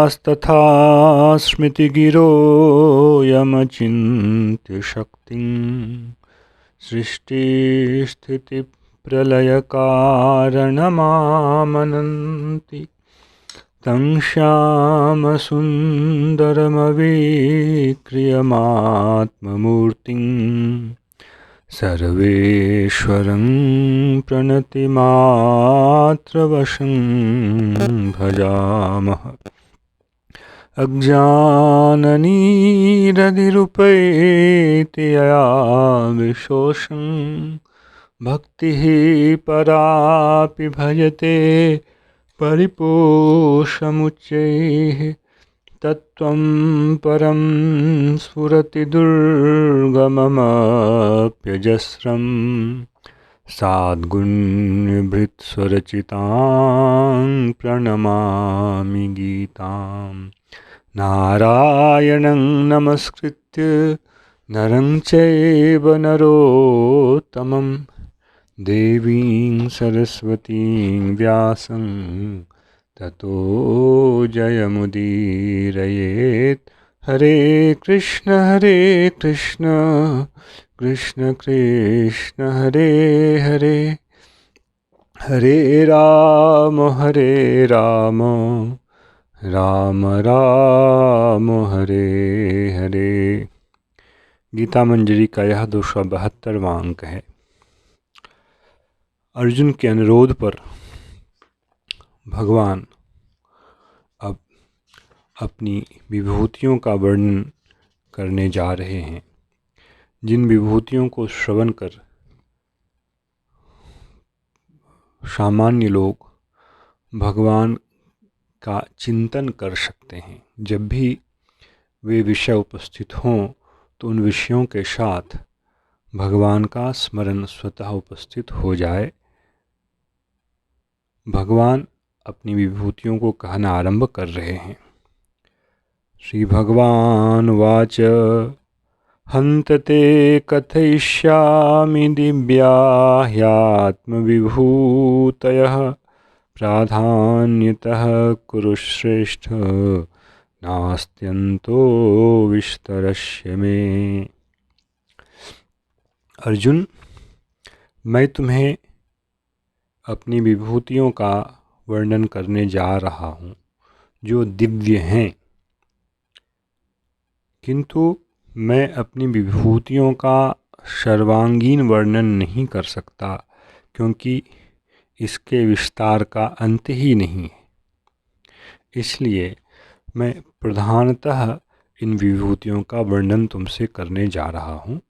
स्मृतिपुत्रास्तथा स्मृतिगिरो यमचिन्त्य शक्तिं सृष्टिस्थितिप्रलयकारणमामनन्ति तं श्यामसुन्दरमवीक्रियमात्ममूर्तिं सर्वेश्वरं प्रणतिमात्रवशं भजामः। अज्ञाननिरधिरुपैति यया विशोषं भक्तिः परापि भजते परिपोषमुच्चैः तत्त्वं परं स्फुरति दुर्गममप्यजस्रं साद्गुण्यभृत्स्वरचितां प्रणमामि गीताम्। नारायणं नमस्कृत्य नरं चैव नरोत्तमं देवीं सरस्वतीं व्यासं ततो जयमुदीरयेत्। हरे कृष्ण कृष्ण कृष्ण हरे हरे, हरे राम राम राम हरे हरे। गीता मंजरी का यह 272वां अंक है। अर्जुन के अनुरोध पर भगवान अब अपनी विभूतियों का वर्णन करने जा रहे हैं, जिन विभूतियों को श्रवण कर सामान्य लोग भगवान का चिंतन कर सकते हैं। जब भी वे विषय उपस्थित हों तो उन विषयों के साथ भगवान का स्मरण स्वतः उपस्थित हो जाए। भगवान अपनी विभूतियों को कहना आरंभ कर रहे हैं। श्री भगवान वाच हन्तते कथयिष्यामि दिव्या ह्यात्मविभूतयः प्राधान्यतः कुरु श्रेष्ठ नास्त्यन्तो विस्तरस्य मे। अर्जुन, मैं तुम्हें अपनी विभूतियों का वर्णन करने जा रहा हूँ जो दिव्य हैं, किंतु मैं अपनी विभूतियों का सर्वांगीण वर्णन नहीं कर सकता, क्योंकि इसके विस्तार का अंत ही नहीं है। इसलिए मैं प्रधानतः इन विभूतियों का वर्णन तुमसे करने जा रहा हूँ।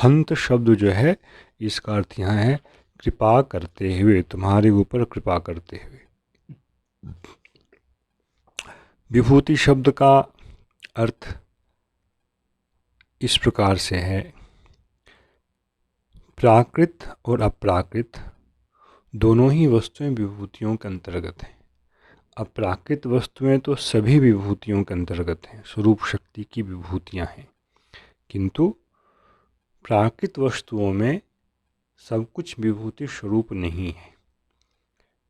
हंत शब्द जो है, इसका अर्थ यहाँ है कृपा करते हुए, तुम्हारे ऊपर कृपा करते हुए। विभूति शब्द का अर्थ इस प्रकार से है, प्राकृत और अप्राकृत दोनों ही वस्तुएं विभूतियों के अंतर्गत हैं। अप्राकृत वस्तुएं तो सभी विभूतियों के अंतर्गत हैं, स्वरूप शक्ति की विभूतियां हैं, किंतु प्राकृत वस्तुओं में सब कुछ विभूति स्वरूप नहीं है।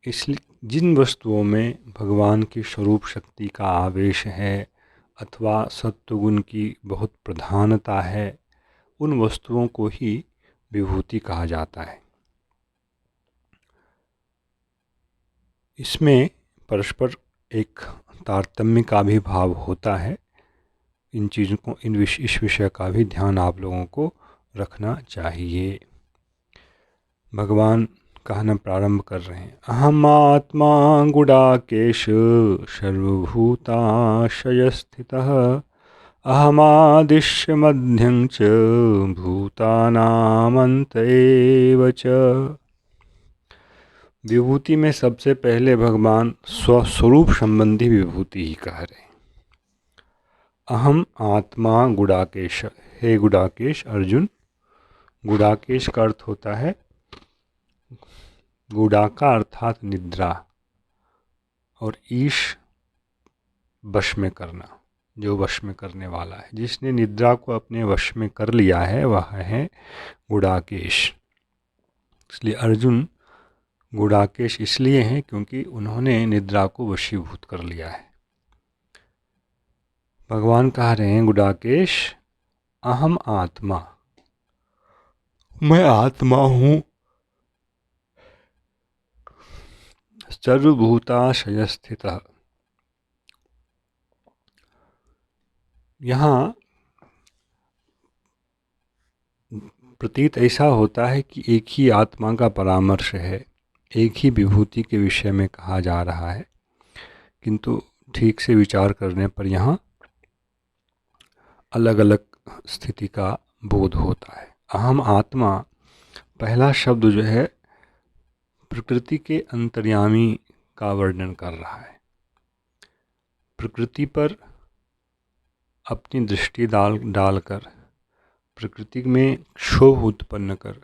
इसलिए जिन वस्तुओं में भगवान की स्वरूप शक्ति का आवेश है अथवा सत्वगुण की बहुत प्रधानता है, उन वस्तुओं को ही विभूति कहा जाता है। इसमें परस्पर एक तारतम्य का भी भाव होता है। इन चीज़ों को इस विषय का भी ध्यान आप लोगों को रखना चाहिए। भगवान कहना प्रारंभ कर रहे हैं। अहम आत्मा गुडाकेश सर्वभूताशय स्थितः अहमादिश्य मध्यं च भूतानामन्त एव च। विभूति में सबसे पहले भगवान स्वस्वरूप संबंधी विभूति ही कह रहे हैं। अहम आत्मा गुडाकेश, हे गुडाकेश अर्जुन। गुडाकेश का अर्थ होता है गुडाका अर्थात निद्रा, और ईश वश में करना, जो वश में करने वाला है। जिसने निद्रा को अपने वश में कर लिया है वह है गुडाकेश। इसलिए अर्जुन गुडाकेश इसलिए हैं क्योंकि उन्होंने निद्रा को वशीभूत कर लिया है। भगवान कह रहे हैं गुडाकेश, अहम आत्मा, मैं आत्मा हूँ, सर्वभूताशय स्थितः। यहाँ प्रतीत ऐसा होता है कि एक ही आत्मा का परामर्श है, एक ही विभूति के विषय में कहा जा रहा है, किंतु ठीक से विचार करने पर यहाँ अलग अलग स्थिति का बोध होता है। अहम आत्मा, पहला शब्द जो है प्रकृति के अंतर्यामी का वर्णन कर रहा है। प्रकृति पर अपनी दृष्टि डालकर प्रकृति में क्षोभ उत्पन्न कर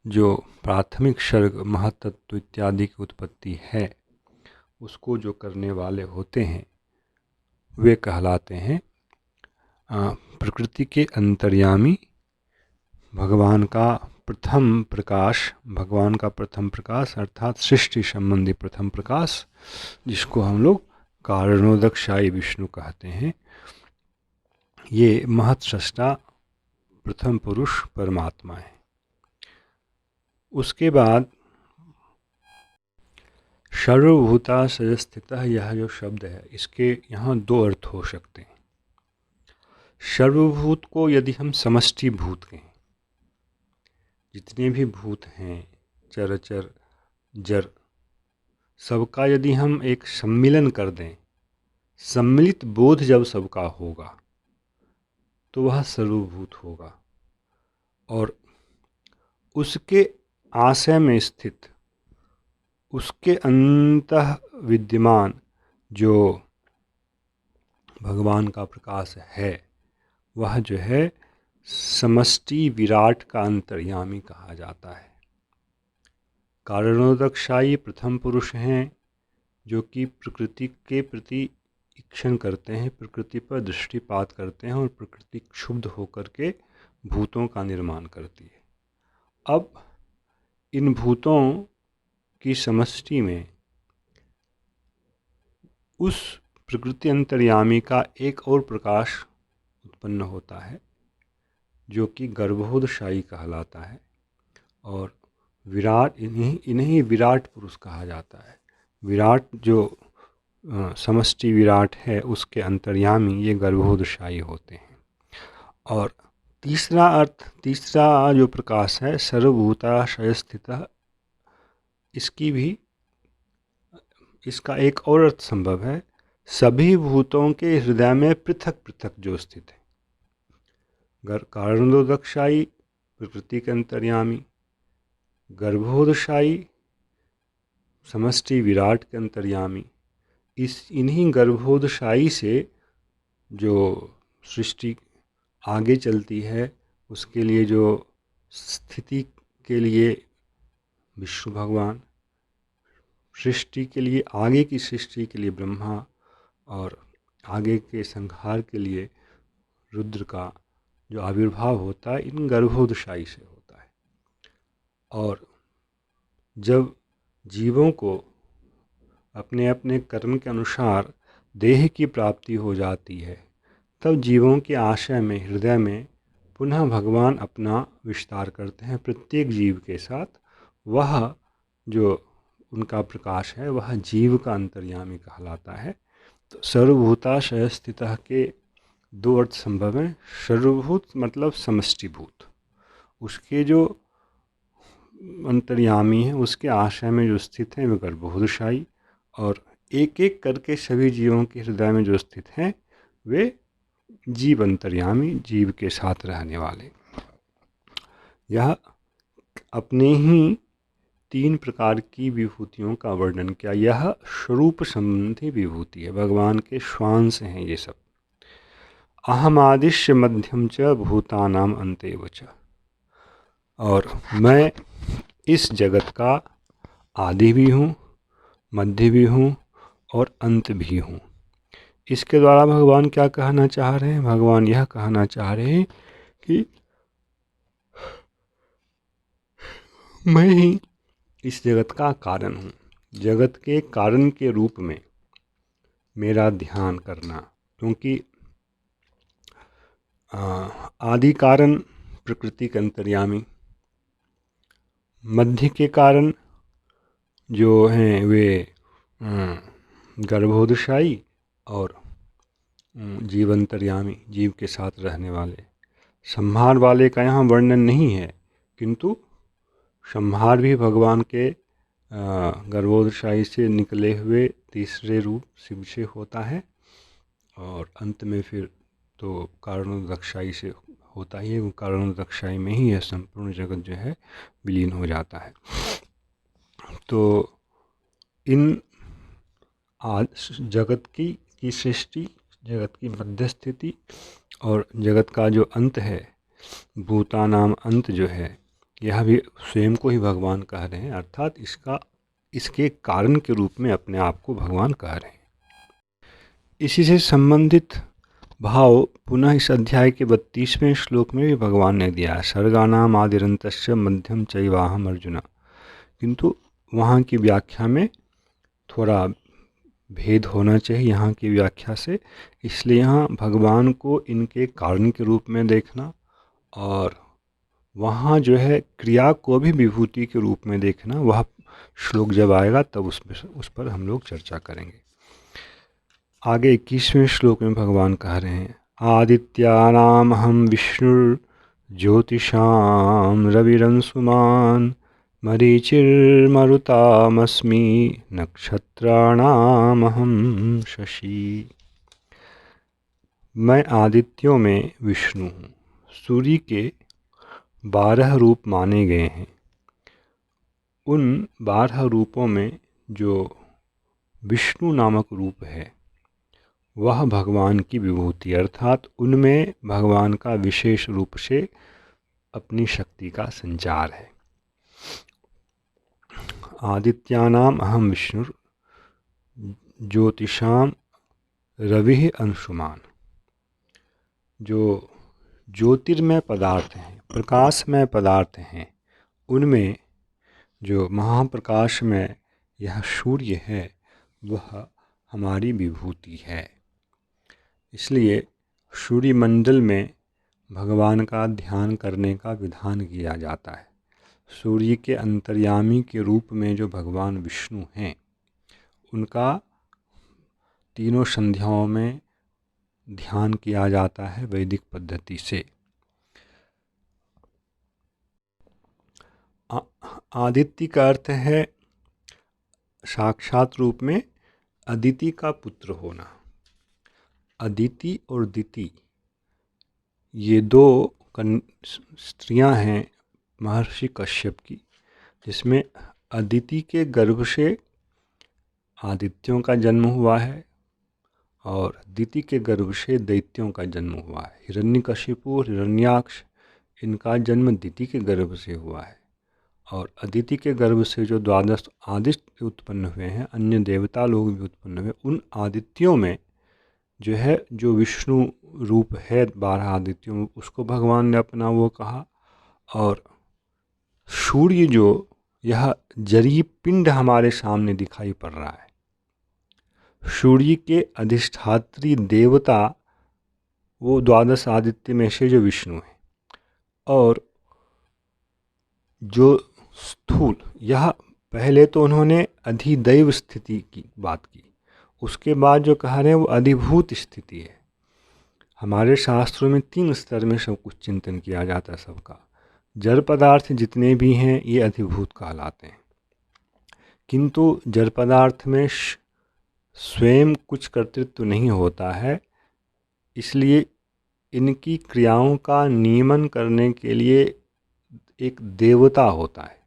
जो प्राथमिक सर्ग महतत्व इत्यादि की उत्पत्ति है, उसको जो करने वाले होते हैं वे कहलाते हैं प्रकृति के अंतर्यामी, भगवान का प्रथम प्रकाश, भगवान का प्रथम प्रकाश अर्थात सृष्टि संबंधी प्रथम प्रकाश, जिसको हम लोग कारणोदकशायी विष्णु कहते हैं। ये महत सृष्टा प्रथम पुरुष परमात्मा है। उसके बाद सर्वभूताशय स्थितः, यह जो शब्द है इसके यहाँ दो अर्थ हो सकते हैं। सर्वभूत को यदि हम समष्टि भूत कहें, जितने भी भूत हैं चराचर जड़, सबका यदि हम एक सम्मिलन कर दें, सम्मिलित बोध जब सबका होगा तो वह सर्वभूत होगा। और उसके आशय में स्थित, उसके अंतः विद्यमान जो भगवान का प्रकाश है, वह जो है समष्टि विराट का अंतर्यामी कहा जाता है। कारणोदकशायी प्रथम पुरुष हैं जो कि प्रकृति के प्रति ईक्षण करते हैं, प्रकृति पर दृष्टिपात करते हैं और प्रकृति क्षुब्ध होकर के भूतों का निर्माण करती है। अब इन भूतों की समष्टि में उस प्रकृति अंतर्यामी का एक और प्रकाश उत्पन्न होता है जो कि गर्भोदशायी कहलाता है, और विराट, इन्हीं विराट पुरुष कहा जाता है। विराट जो समष्टि विराट है उसके अंतर्यामी ये गर्भोदशायी होते हैं। और तीसरा अर्थ, तीसरा जो प्रकाश है सर्वभूताशय स्थितः, इसका एक और अर्थ संभव है, सभी भूतों के हृदय में पृथक पृथक जो स्थित है। कारणोदकशायी प्रकृति के अंतर्यामी, गर्भोदशायी समष्टि विराट के अंतर्यामी। इन्हीं गर्भोदशायी से जो सृष्टि आगे चलती है, उसके लिए जो स्थिति के लिए विष्णु भगवान, सृष्टि के लिए, आगे की सृष्टि के लिए ब्रह्मा, और आगे के संहार के लिए रुद्र का जो आविर्भाव होता है इन गर्भोदशायी से होता है। और जब जीवों को अपने अपने कर्म के अनुसार देह की प्राप्ति हो जाती है, तब जीवों के आशय में, हृदय में पुनः भगवान अपना विस्तार करते हैं प्रत्येक जीव के साथ। वह जो उनका प्रकाश है वह जीव का अंतर्यामी कहलाता है। तो सर्वभूताशय स्थितः के दो अर्थ संभव हैं। सर्वभूत मतलब समष्टिभूत, उसके जो अंतर्यामी है, उसके आशय में जो स्थित है वे गर्भोदशायी, और एक एक करके सभी जीवों के हृदय में जो स्थित हैं वे जीव अंतर्यामी, जीव के साथ रहने वाले। यह अपने ही तीन प्रकार की विभूतियों का वर्णन किया। यह स्वरूप संबंधी विभूति है, भगवान के श्वांश हैं ये सब। अहमादिश्य मध्यम च भूतानाम अंतेव च, और मैं इस जगत का आदि भी हूँ, मध्य भी हूँ और अंत भी हूँ। इसके द्वारा भगवान क्या कहना चाह रहे हैं? भगवान यह कहना चाह रहे हैं कि मैं ही इस जगत का कारण हूँ। जगत के कारण के रूप में मेरा ध्यान करना क्योंकि आदि कारण प्रकृति के अंतर्यामी, मध्य के कारण जो हैं वे गर्भोदशाई और जीवंतर्यामी, जीव के साथ रहने वाले। संहार वाले का यहाँ वर्णन नहीं है, किंतु संहार भी भगवान के गर्भोदशाई से निकले हुए तीसरे रूप शिव से होता है, और अंत में फिर तो कारणोदक्षाई से होता ही है। वो कारणोदक्षाई में ही यह संपूर्ण जगत जो है विलीन हो जाता है। तो इन जगत की सृष्टि, जगत की मध्य स्थिति और जगत का जो अंत है, भूतानाम अंत जो है, यह भी स्वयं को ही भगवान कह रहे हैं, अर्थात इसके कारण के रूप में अपने आप को भगवान कह रहे हैं। इसी से संबंधित भाव पुनः इस अध्याय के 32वें श्लोक में भी भगवान ने दिया है, सर्गानाम आदिरंतस्य मध्यम चैवाहम अर्जुन। किंतु वहाँ की व्याख्या में थोड़ा भेद होना चाहिए यहाँ की व्याख्या से, इसलिए यहाँ भगवान को इनके कारण के रूप में देखना और वहाँ जो है क्रिया को भी विभूति के रूप में देखना, वह श्लोक जब आएगा तब उस पर हम लोग चर्चा करेंगे। आगे 21वें श्लोक में भगवान कह रहे हैं, आदित्यानाम हम विष्णुर ज्योतिषाम रविरंसुमान मरीचिर्मरुतामस्मि नक्षत्राणामहं शशि। मैं आदित्यों में विष्णु हूँ। सूर्य के 12 रूप माने गए हैं। उन 12 रूपों में जो विष्णु नामक रूप है वह भगवान की विभूति, अर्थात उनमें भगवान का विशेष रूप से अपनी शक्ति का संचार है। आदित्यानाम अहम विष्णु ज्योतिषाम रवि अंशुमान। जो ज्योतिर्मय पदार्थ हैं, प्रकाशमय पदार्थ हैं, उनमें जो महाप्रकाश में यह सूर्य है वह हमारी विभूति है। इसलिए सूर्य मंडल में भगवान का ध्यान करने का विधान किया जाता है। सूर्य के अंतर्यामी के रूप में जो भगवान विष्णु हैं उनका तीनों संध्याओं में ध्यान किया जाता है वैदिक पद्धति से। आदित्य का अर्थ है साक्षात रूप में अदिति का पुत्र होना। अदिति और दिति ये दो स्त्रियां हैं महर्षि कश्यप की, जिसमें अदिति के गर्भ से आदित्यों का जन्म हुआ है और दिति के गर्भ से दैत्यों का जन्म हुआ है। हिरण्यकशिपु और हिरण्याक्ष, इनका जन्म दिति के गर्भ से हुआ है। और अदिति के गर्भ से जो 12 आदित्य उत्पन्न हुए हैं, अन्य देवता लोग भी उत्पन्न हुए, उन आदित्यों में जो है जो विष्णु रूप है 12 आदित्यों में, उसको भगवान ने अपना वो कहा। और सूर्य जो यह जरी पिंड हमारे सामने दिखाई पड़ रहा है, सूर्य के अधिष्ठात्री देवता वो 12 आदित्य में से जो विष्णु है। और जो स्थूल, यह पहले तो उन्होंने अधिदैव स्थिति की बात की, उसके बाद जो कह रहे हैं वो अधिभूत स्थिति है। हमारे शास्त्रों में 3 स्तर में सब कुछ चिंतन किया जाता है सबका। जड़ पदार्थ जितने भी हैं ये अधिभूत कहलाते हैं, किंतु जड़ पदार्थ में स्वयं कुछ कर्तृत्व नहीं होता है, इसलिए इनकी क्रियाओं का नियमन करने के लिए एक देवता होता है।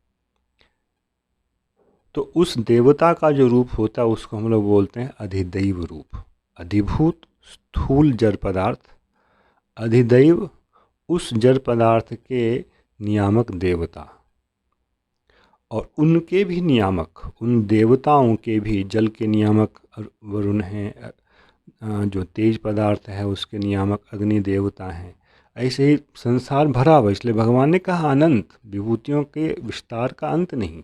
तो उस देवता का जो रूप होता है उसको हम लोग बोलते हैं अधिदैव रूप। अधिभूत स्थूल जड़ पदार्थ, अधिदैव उस जड़ पदार्थ के नियामक देवता, और उनके भी नियामक, उन देवताओं के भी जल के नियामक वरुण हैं, जो तेज पदार्थ है उसके नियामक अग्नि देवता हैं। ऐसे ही संसार भरा हुआ, इसलिए भगवान ने कहा अनंत, विभूतियों के विस्तार का अंत नहीं।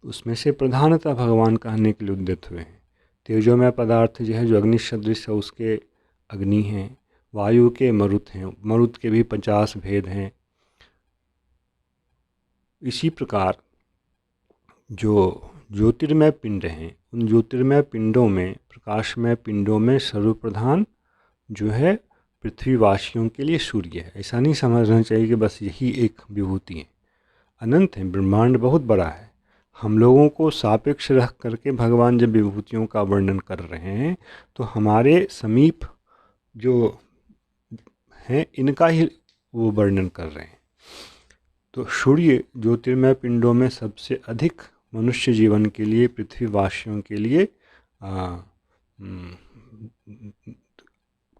उसमें से प्रधानतः भगवान कहने के लिए उद्यत हुए हैं। तेजोमय पदार्थ जो है, जो अग्नि सदृश है, उसके अग्नि हैं, वायु के मरुत हैं, मरुत के भी 50 भेद हैं। इसी प्रकार जो ज्योतिर्मय पिंड हैं, उन ज्योतिर्मय पिंडों में, प्रकाशमय पिंडों में सर्वप्रधान जो है पृथ्वीवासियों के लिए सूर्य है। ऐसा नहीं समझना चाहिए कि बस यही एक विभूति है। अनंत है, ब्रह्मांड बहुत बड़ा है। हम लोगों को सापेक्ष रख करके भगवान जब विभूतियों का वर्णन कर रहे हैं तो हमारे समीप जो हैं इनका ही वो वर्णन कर रहे हैं। तो सूर्य ज्योतिर्मय पिंडों में सबसे अधिक मनुष्य जीवन के लिए, पृथ्वीवासियों के लिए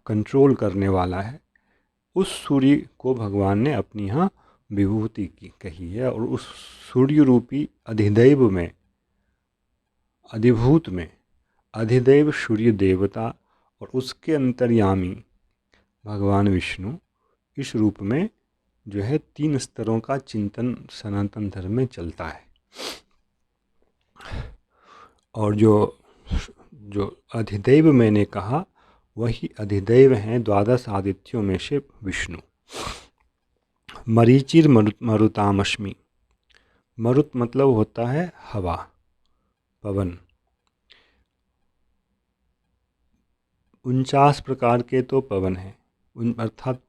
कंट्रोल करने वाला है। उस सूर्य को भगवान ने अपनी यहाँ विभूति की कही है। और उस सूर्य रूपी अधिदैव में, अधिभूत में अधिदैव सूर्य देवता और उसके अंतर्यामी भगवान विष्णु, इस रूप में जो है 3 स्तरों का चिंतन सनातन धर्म में चलता है। और जो अधिदैव मैंने कहा वही अधिदैव हैं 12 आदित्यों में से विष्णु। मरीचिर मरुतामश्मि, मरुत मतलब होता है हवा, पवन। 49 प्रकार के तो पवन हैं, अर्थात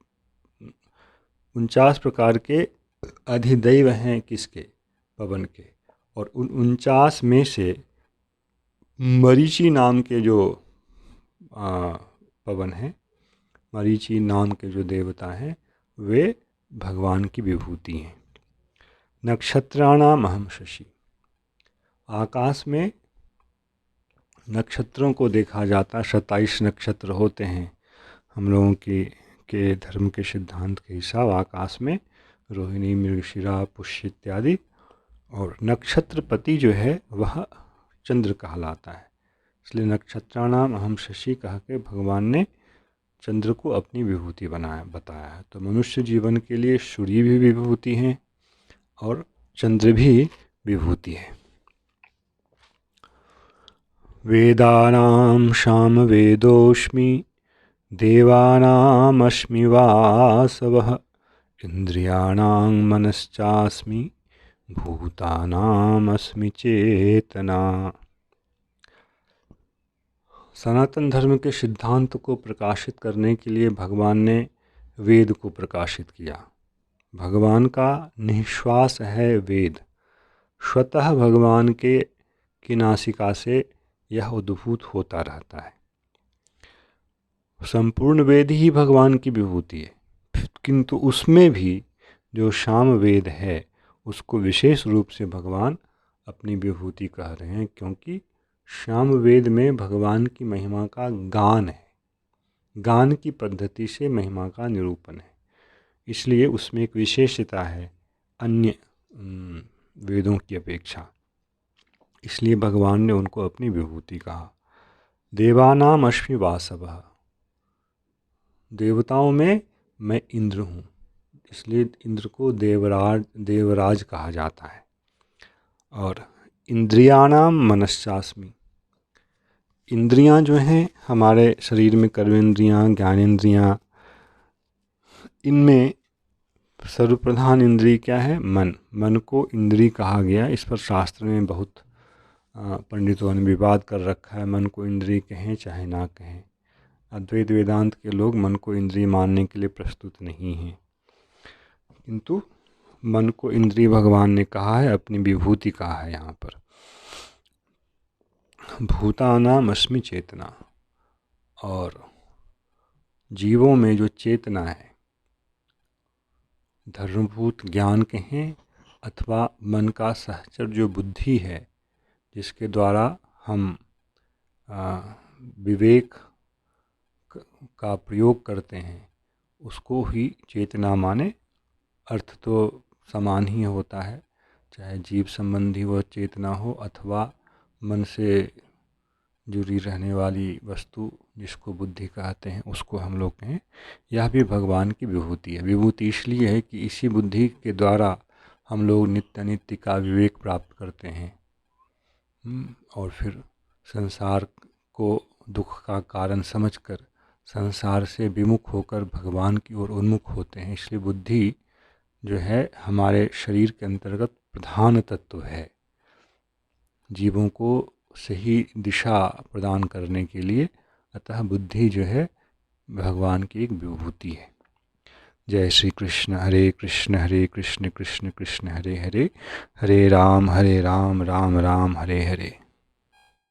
49 प्रकार के अधिदैव हैं किसके, पवन के। और उन 49 में से मरीचि नाम के जो पवन हैं, मरीचि नाम के जो देवता हैं, वे भगवान की विभूति हैं। नक्षत्राणाम अहम शशि, आकाश में नक्षत्रों को देखा जाता। 27 नक्षत्र होते हैं हम लोगों के धर्म के सिद्धांत के हिसाब। आकाश में रोहिणी, मृगशिरा, पुष्य इत्यादि। और नक्षत्रपति जो है वह चंद्र कहलाता है। इसलिए नक्षत्राणाम अहम शशि कह के भगवान ने चंद्र को अपनी विभूति बताया है। तो मनुष्य जीवन के लिए सूर्य भी विभूति हैं और चंद्र भी विभूति है। वेदानां सामवेदोऽस्मि देवानामस्मि वासवः इंद्रियाणां मनश्चास्मि भूतानामस्मि चेतना। सनातन धर्म के सिद्धांत को प्रकाशित करने के लिए भगवान ने वेद को प्रकाशित किया। भगवान का निश्वास है वेद। स्वतः भगवान की नासिका से यह उद्भूत होता रहता है। संपूर्ण वेद ही भगवान की विभूति है, किंतु उसमें भी जो साम वेद है उसको विशेष रूप से भगवान अपनी विभूति कह रहे हैं, क्योंकि साम वेद में भगवान की महिमा का गान है, गान की पद्धति से महिमा का निरूपण है। इसलिए उसमें एक विशेषता है अन्य वेदों की अपेक्षा। इसलिए भगवान ने उनको अपनी विभूति कहा। देवानाम अश्मि वासवः, देवताओं में मैं इंद्र हूँ, इसलिए इंद्र को देवराज कहा जाता है। और इंद्रियाणाम मनश्चास्मि, इंद्रियां जो हैं हमारे शरीर में, कर्मेंद्रियां, ज्ञानेंद्रियां, इनमें सर्वप्रधान इंद्रिय क्या है, मन। मन को इंद्रिय कहा गया। इस पर शास्त्र में बहुत पंडितों ने विवाद कर रखा है, मन को इंद्रिय कहें चाहे ना कहें। अद्वैत वेदांत के लोग मन को इंद्रिय मानने के लिए प्रस्तुत नहीं हैं, किंतु मन को इंद्रिय भगवान ने कहा है, अपनी विभूति कहा है यहाँ पर। भूतानाम अस्मि चेतना, और जीवों में जो चेतना है, धर्मभूत ज्ञान कहें अथवा मन का सहचर जो बुद्धि है, जिसके द्वारा हम विवेक का प्रयोग करते हैं, उसको ही चेतना माने। अर्थ तो समान ही होता है, चाहे जीव संबंधी वह चेतना हो अथवा मन से जुड़ी रहने वाली वस्तु जिसको बुद्धि कहते हैं उसको हम लोग कहें। यह भी भगवान की विभूति है। विभूति इसलिए है कि इसी बुद्धि के द्वारा हम लोग नित्य अनित्य का विवेक प्राप्त करते हैं और फिर संसार को दुख का कारण समझकर संसार से विमुख होकर भगवान की ओर उन्मुख होते हैं। इसलिए बुद्धि जो है हमारे शरीर के अंतर्गत प्रधान तत्व है, जीवों को सही दिशा प्रदान करने के लिए। अतः बुद्धि जो है भगवान की एक विभूति है। जय श्री कृष्ण। हरे कृष्ण कृष्ण कृष्ण हरे हरे, हरे राम राम राम हरे हरे।